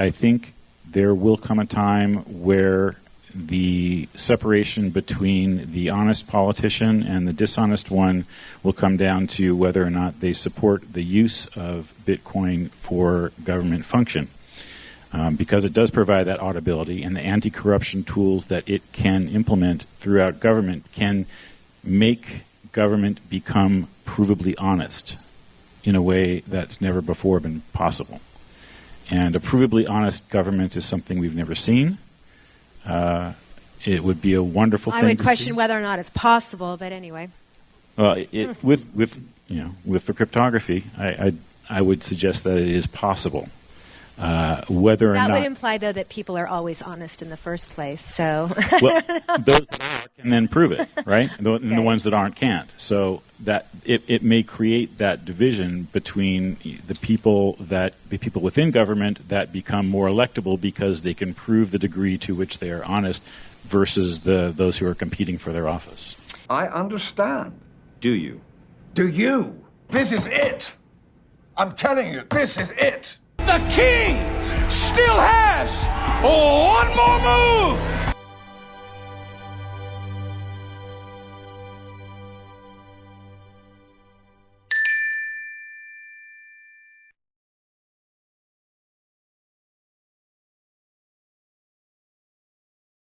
I think there will come a time where the separation between the honest politician and the dishonest one will come down to whether or not they support the use of Bitcoin for government function. Because it does provide that auditability, and the anti-corruption tools that it can implement throughout government can make government become provably honest in a way that's never before been possible. And a provably honest government is something we've never seen. It would be a wonderful thing to see. I would question whether or not it's possible, but anyway. Well, with the cryptography, I would suggest that it is possible. Whether or not that would imply, though, that people are always honest in the first place. So, well, those that are can then prove it, right? And the ones that aren't can't. So that it may create that division between the people within government that become more electable because they can prove the degree to which they are honest, versus those who are competing for their office. I understand. Do you? Do you? This is it. I'm telling you, this is it. The king still has one more move.